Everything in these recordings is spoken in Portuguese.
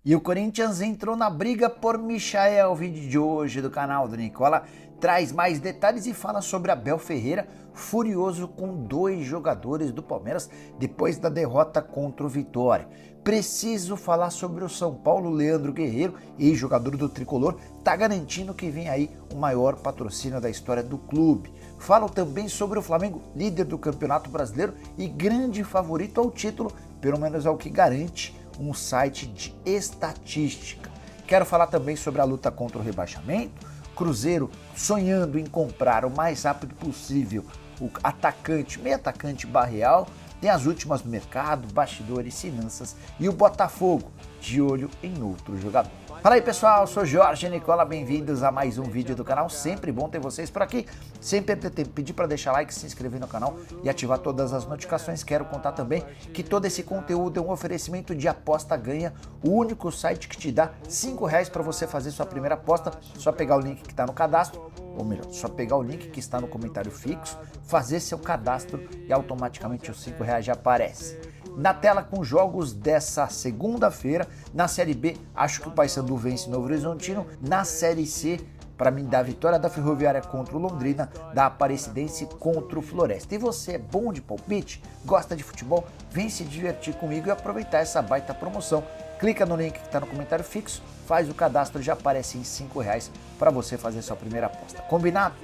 E o Corinthians entrou na briga por Michael. O vídeo de hoje do canal do Nicola traz mais detalhes e fala sobre Abel Ferreira furioso com dois jogadores do Palmeiras depois da derrota contra o Vitória. Preciso falar sobre o São Paulo. Leandro Guerreiro, ex-jogador do Tricolor, tá garantindo que vem aí o maior patrocínio da história do clube. Falo também sobre o Flamengo, líder do Campeonato Brasileiro e grande favorito ao título, pelo menos é o que garante um site de estatística. Quero falar também sobre a luta contra o rebaixamento, Cruzeiro sonhando em comprar o mais rápido possível o atacante, meio atacante Barreal, tem as últimas do mercado, bastidores, finanças e o Botafogo de olho em outro jogador. Fala aí pessoal, sou Jorge Nicola, bem-vindos a mais um vídeo do canal, sempre bom ter vocês por aqui, sem perder tempo, pedir para deixar like, se inscrever no canal e ativar todas as notificações. Quero contar também que todo esse conteúdo é um oferecimento de Aposta Ganha, o único site que te dá R$5 para você fazer sua primeira aposta, só pegar o link que está no cadastro, ou melhor, só pegar o link que está no comentário fixo, fazer seu cadastro e automaticamente os R$5 já aparecem. Na tela com jogos dessa segunda-feira, na Série B, acho que o Paysandu vence Novo Horizontino, na Série C, para mim, dá a vitória da Ferroviária contra o Londrina, da Aparecidense contra o Floresta. E você é bom de palpite? Gosta de futebol? Vem se divertir comigo e aproveitar essa baita promoção. Clica no link que está no comentário fixo, faz o cadastro e já aparece em R$5 para você fazer sua primeira aposta. Combinado?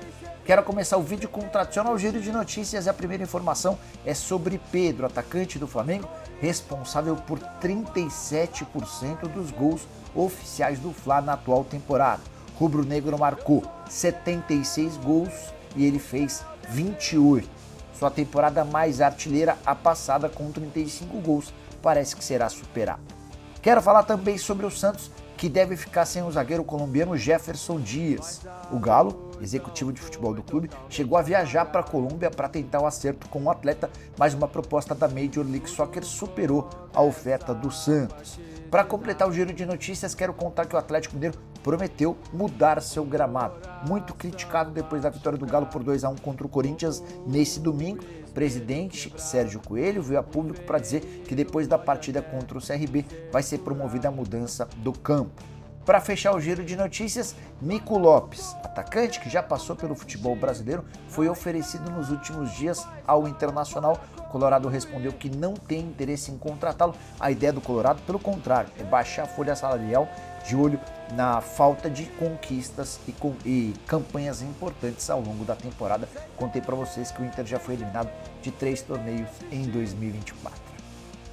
Quero começar o vídeo com o tradicional giro de notícias e a primeira informação é sobre Pedro, atacante do Flamengo, responsável por 37% dos gols oficiais do Fla na atual temporada. Rubro-negro marcou 76 gols e ele fez 28. Sua temporada mais artilheira, a passada com 35 gols, parece que será superada. Quero falar também sobre o Santos, que deve ficar sem o zagueiro colombiano Jefferson Dias. O Galo, executivo de futebol do clube, chegou a viajar para a Colômbia para tentar o acerto com o atleta, mas uma proposta da Major League Soccer superou a oferta do Santos. Para completar o giro de notícias, quero contar que o Atlético Mineiro prometeu mudar seu gramado. Muito criticado depois da vitória do Galo por 2-1 contra o Corinthians nesse domingo, o presidente Sérgio Coelho veio a público para dizer que depois da partida contra o CRB vai ser promovida a mudança do campo. Para fechar o giro de notícias, Nico Lopes, atacante que já passou pelo futebol brasileiro, foi oferecido nos últimos dias ao Internacional. O Colorado respondeu que não tem interesse em contratá-lo. A ideia do Colorado, pelo contrário, é baixar a folha salarial de olho na falta de conquistas e campanhas importantes ao longo da temporada. Contei para vocês que o Inter já foi eliminado de 3 torneios em 2024.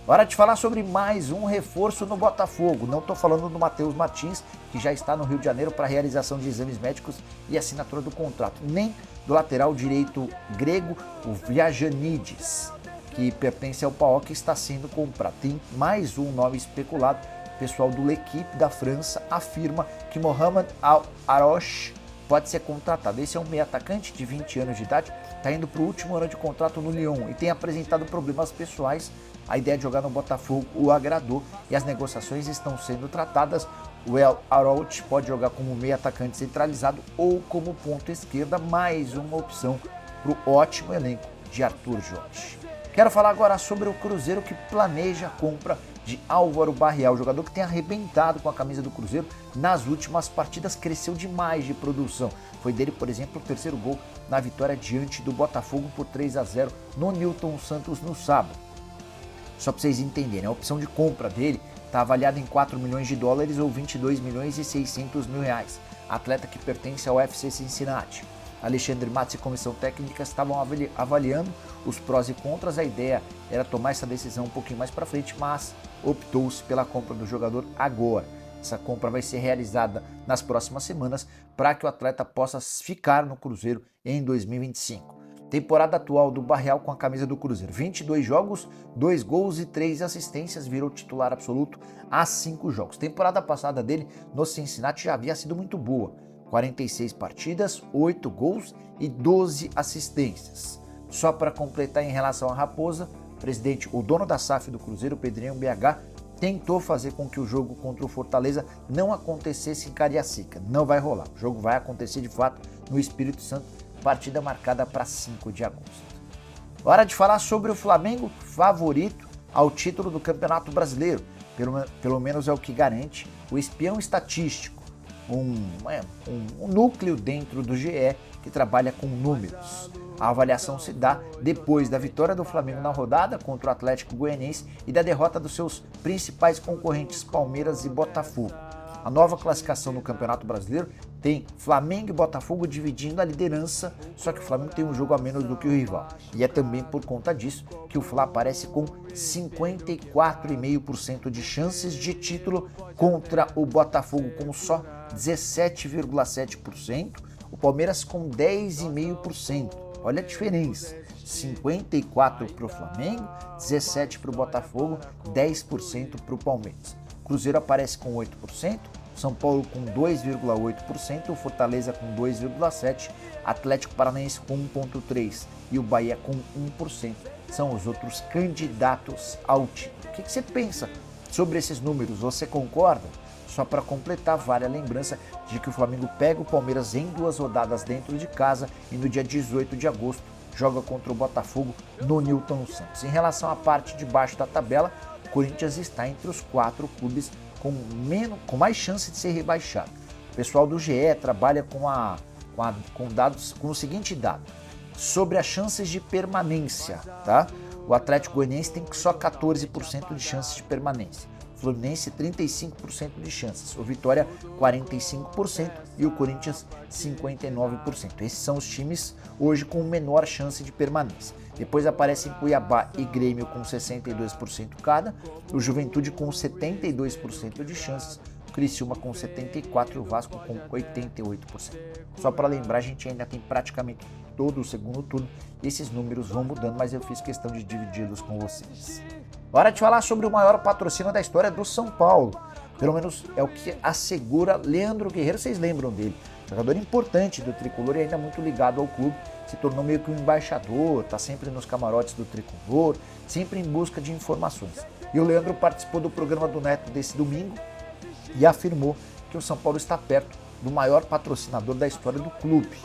Hora de falar sobre mais um reforço no Botafogo. Não estou falando do Matheus Martins, que já está no Rio de Janeiro para realização de exames médicos e assinatura do contrato, nem do lateral direito grego, o Viajanides, que pertence ao PAOK e está sendo comprado. Tem mais um nome especulado. O pessoal do L'Équipe da França afirma que Mohamed Al-Arouche pode ser contratado. Esse é um meio atacante de 20 anos de idade, está indo para o último ano de contrato no Lyon e tem apresentado problemas pessoais. A ideia de jogar no Botafogo o agradou e as negociações estão sendo tratadas. O El-Arouche pode jogar como meio atacante centralizado ou como ponta esquerda, mais uma opção para o ótimo elenco de Arthur Jorge. Quero falar agora sobre o Cruzeiro, que planeja a compra de Álvaro Barreal, jogador que tem arrebentado com a camisa do Cruzeiro nas últimas partidas, cresceu demais de produção. Foi dele, por exemplo, o terceiro gol na vitória diante do Botafogo por 3-0 no Newton Santos no sábado. Só para vocês entenderem, a opção de compra dele está avaliada em 4 milhões de dólares ou 22 milhões e 600 mil reais. Atleta que pertence ao FC Cincinnati. Alexandre Matos e comissão técnica estavam avaliando os prós e contras. A ideia era tomar essa decisão um pouquinho mais para frente, mas optou-se pela compra do jogador agora. Essa compra vai ser realizada nas próximas semanas para que o atleta possa ficar no Cruzeiro em 2025. Temporada atual do Barreal com a camisa do Cruzeiro: 22 jogos, 2 gols e 3 assistências, virou titular absoluto há 5 jogos. Temporada passada dele no Cincinnati já havia sido muito boa: 46 partidas, 8 gols e 12 assistências. Só para completar em relação à Raposa, o dono da SAF do Cruzeiro, Pedrinho BH, tentou fazer com que o jogo contra o Fortaleza não acontecesse em Cariacica. Não vai rolar, o jogo vai acontecer de fato no Espírito Santo, partida marcada para 5 de agosto. Hora de falar sobre o Flamengo, favorito ao título do Campeonato Brasileiro. pelo menos é o que garante o espião estatístico, um núcleo dentro do GE que trabalha com números. A avaliação se dá depois da vitória do Flamengo na rodada contra o Atlético Goianiense e da derrota dos seus principais concorrentes Palmeiras e Botafogo. A nova classificação no Campeonato Brasileiro tem Flamengo e Botafogo dividindo a liderança, só que o Flamengo tem um jogo a menos do que o rival. E é também por conta disso que o Fla aparece com 54,5% de chances de título contra o Botafogo com só 17,7%, o Palmeiras com 10,5%. Olha a diferença, 54% para o Flamengo, 17% para o Botafogo, 10% para o Palmeiras. Cruzeiro aparece com 8%, São Paulo com 2,8%, o Fortaleza com 2,7%, Atlético Paranaense com 1,3% e o Bahia com 1%. São os outros candidatos ao título. O que você pensa sobre esses números? Você concorda? Só para completar, vale a lembrança de que o Flamengo pega o Palmeiras em 2 rodadas dentro de casa e no dia 18 de agosto joga contra o Botafogo no Newton Santos. Em relação à parte de baixo da tabela, o Corinthians está entre os 4 clubes com mais chance de ser rebaixado. O pessoal do GE trabalha com o seguinte dado, sobre as chances de permanência, tá? O Atlético Goianiense tem só 14% de chances de permanência. Fluminense 35% de chances, o Vitória 45% e o Corinthians 59%. Esses são os times hoje com menor chance de permanência. Depois aparecem Cuiabá e Grêmio com 62% cada, o Juventude com 72% de chances, o Criciúma com 74% e o Vasco com 88%. Só para lembrar, a gente ainda tem praticamente todo o segundo turno e esses números vão mudando, mas eu fiz questão de dividi-los com vocês. Hora de falar sobre o maior patrocínio da história do São Paulo. Pelo menos é o que assegura Leandro Guerreiro, vocês lembram dele. Jogador importante do Tricolor e ainda muito ligado ao clube. Se tornou meio que um embaixador, está sempre nos camarotes do Tricolor, sempre em busca de informações. E o Leandro participou do programa do Neto desse domingo e afirmou que o São Paulo está perto do maior patrocinador da história do clube.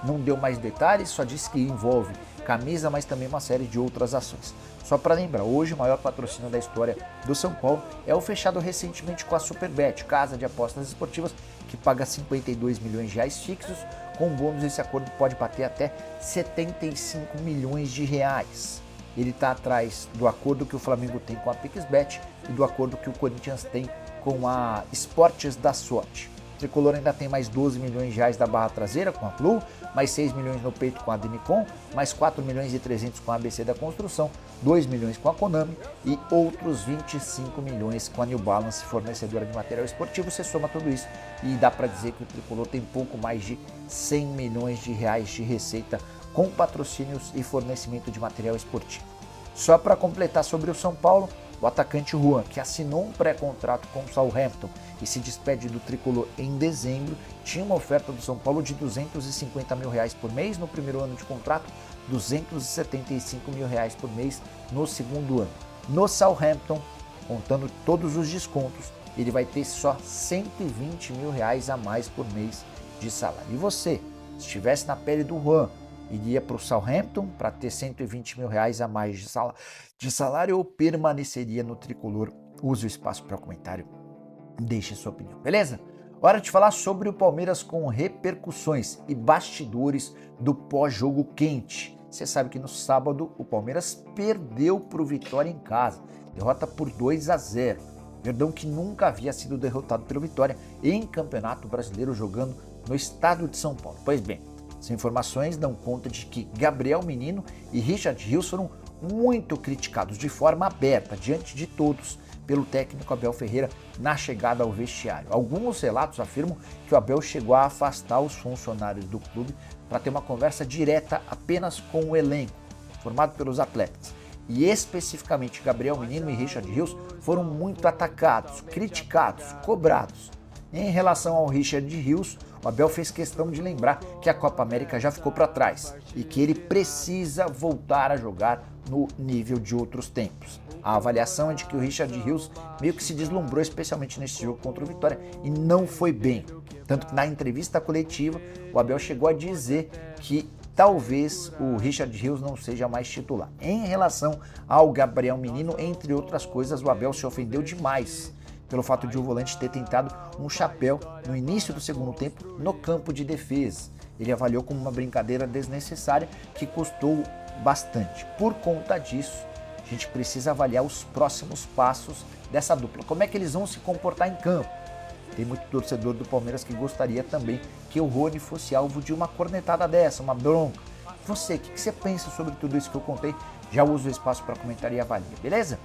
Não deu mais detalhes, só disse que envolve camisa, mas também uma série de outras ações. Só para lembrar, hoje o maior patrocínio da história do São Paulo é o fechado recentemente com a Superbet, casa de apostas esportivas, que paga 52 milhões de reais fixos. Com bônus, esse acordo pode bater até 75 milhões de reais. Ele está atrás do acordo que o Flamengo tem com a PixBet e do acordo que o Corinthians tem com a Esportes da Sorte. O Tricolor ainda tem mais 12 milhões de reais da barra traseira com a Flu, mais 6 milhões no peito com a Demicon, mais 4 milhões e 300 com a ABC da Construção, 2 milhões com a Konami e outros 25 milhões com a New Balance, fornecedora de material esportivo. Você soma tudo isso e dá para dizer que o Tricolor tem pouco mais de 100 milhões de reais de receita com patrocínios e fornecimento de material esportivo. Só para completar sobre o São Paulo, o atacante Juan, que assinou um pré-contrato com o Southampton e se despede do Tricolor em dezembro, tinha uma oferta do São Paulo de 250 mil reais por mês no primeiro ano de contrato, 275 mil reais por mês no segundo ano. No Southampton, contando todos os descontos, ele vai ter só 120 mil reais a mais por mês de salário. E você, se estivesse na pele do Juan, iria para o Southampton para ter 120 mil reais a mais de salário ou permaneceria no Tricolor? Use o espaço para comentário, deixe sua opinião, beleza? Hora de falar sobre o Palmeiras com repercussões e bastidores do pós-jogo quente. Você sabe que no sábado o Palmeiras perdeu para o Vitória em casa, derrota por 2-0. Verdão que nunca havia sido derrotado pelo Vitória em Campeonato Brasileiro jogando no estado de São Paulo. Pois bem, as informações dão conta de que Gabriel Menino e Richard Rios foram muito criticados de forma aberta, diante de todos, pelo técnico Abel Ferreira na chegada ao vestiário. Alguns relatos afirmam que o Abel chegou a afastar os funcionários do clube para ter uma conversa direta apenas com o elenco, formado pelos atletas. E especificamente Gabriel Menino e Richard Rios foram muito atacados, criticados, cobrados. Em relação ao Richard Rios, o Abel fez questão de lembrar que a Copa América já ficou para trás e que ele precisa voltar a jogar no nível de outros tempos. A avaliação é de que o Richard Rios meio que se deslumbrou, especialmente nesse jogo contra o Vitória, e não foi bem. Tanto que na entrevista coletiva, o Abel chegou a dizer que talvez o Richard Rios não seja mais titular. Em relação ao Gabriel Menino, entre outras coisas, o Abel se ofendeu demais pelo fato de o volante ter tentado um chapéu no início do segundo tempo no campo de defesa. Ele avaliou como uma brincadeira desnecessária que custou bastante. Por conta disso, a gente precisa avaliar os próximos passos dessa dupla. Como é que eles vão se comportar em campo? Tem muito torcedor do Palmeiras que gostaria também que o Rony fosse alvo de uma cornetada dessa, uma bronca. Você, o que você pensa sobre tudo isso que eu contei? Já uso o espaço para comentar e avaliar, beleza?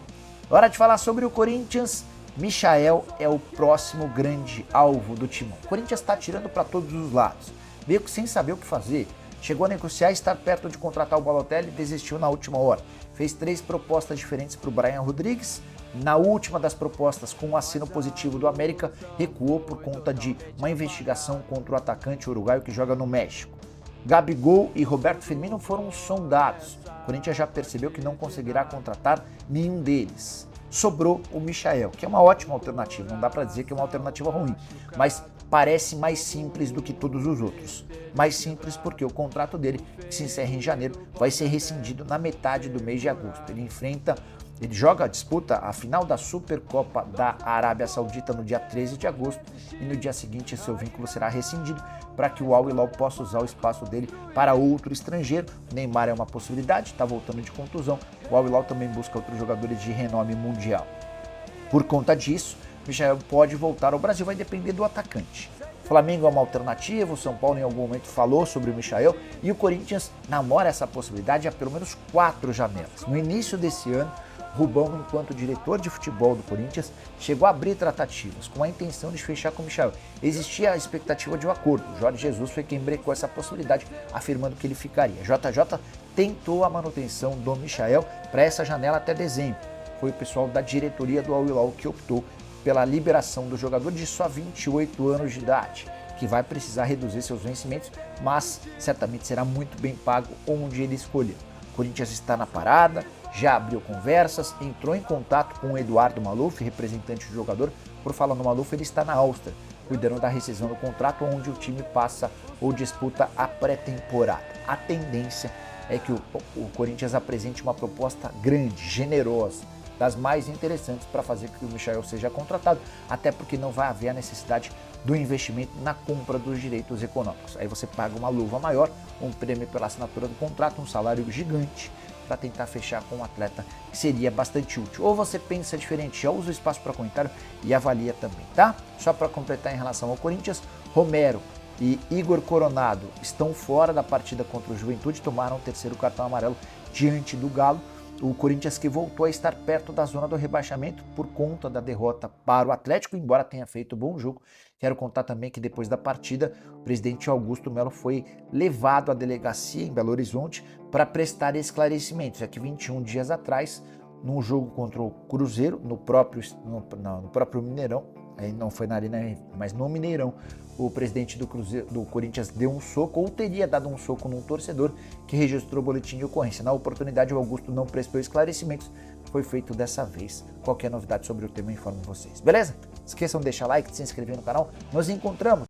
Hora de falar sobre o Corinthians. Michael é o próximo grande alvo do timão. O Corinthians está tirando para todos os lados, meio que sem saber o que fazer. Chegou a negociar, estar perto de contratar o Balotelli e desistiu na última hora. Fez 3 propostas diferentes para o Brian Rodrigues. Na última das propostas, com um assino positivo do América, recuou por conta de uma investigação contra o atacante uruguaio que joga no México. Gabigol e Roberto Firmino foram sondados. O Corinthians já percebeu que não conseguirá contratar nenhum deles. Sobrou o Michael, que é uma ótima alternativa, não dá para dizer que é uma alternativa ruim, mas parece mais simples do que todos os outros. Mais simples porque o contrato dele, que se encerra em janeiro, vai ser rescindido na metade do mês de agosto. Ele disputa a final da Supercopa da Arábia Saudita no dia 13 de agosto e no dia seguinte seu vínculo será rescindido para que o Al Hilal possa usar o espaço dele para outro estrangeiro. Neymar é uma possibilidade, está voltando de contusão. O Al Hilal também busca outros jogadores de renome mundial. Por conta disso, Michael pode voltar ao Brasil, vai depender do atacante. O Flamengo é uma alternativa, o São Paulo em algum momento falou sobre o Michael e o Corinthians namora essa possibilidade há pelo menos 4 janelas. No início desse ano, Rubão, enquanto diretor de futebol do Corinthians, chegou a abrir tratativas com a intenção de fechar com o Michael. Existia a expectativa de um acordo. O Jorge Jesus foi quem brecou essa possibilidade, afirmando que ele ficaria. JJ tentou a manutenção do Michael para essa janela até dezembro. Foi o pessoal da diretoria do Al Hilal que optou pela liberação do jogador de só 28 anos de idade, que vai precisar reduzir seus vencimentos, mas certamente será muito bem pago onde ele escolher. O Corinthians está na parada, já abriu conversas, entrou em contato com o Eduardo Maluf, representante do jogador. Por falar no Maluf, ele está na Áustria, cuidando da rescisão do contrato, onde o time passa ou disputa a pré-temporada. A tendência é que o Corinthians apresente uma proposta grande, generosa, das mais interessantes para fazer com que o Michael seja contratado, até porque não vai haver a necessidade do investimento na compra dos direitos econômicos. Aí você paga uma luva maior, um prêmio pela assinatura do contrato, um salário gigante, para tentar fechar com um atleta que seria bastante útil. Ou você pensa diferente, já usa o espaço para comentário e avalia também, tá? Só para completar em relação ao Corinthians, Romero e Igor Coronado estão fora da partida contra o Juventude, tomaram o 3º cartão amarelo diante do Galo. O Corinthians que voltou a estar perto da zona do rebaixamento por conta da derrota para o Atlético, embora tenha feito um bom jogo. Quero contar também que depois da partida, o presidente Augusto Melo foi levado à delegacia em Belo Horizonte para prestar esclarecimentos. É que 21 dias atrás, num jogo contra o Cruzeiro, no próprio Mineirão, aí não foi na Arena, mas no Mineirão, o presidente do Corinthians deu um soco, ou teria dado um soco num torcedor que registrou o boletim de ocorrência. Na oportunidade, o Augusto não prestou esclarecimentos, foi feito dessa vez. Qualquer novidade sobre o tema, eu informo vocês, beleza? Esqueçam de deixar like, de se inscrever no canal, nos encontramos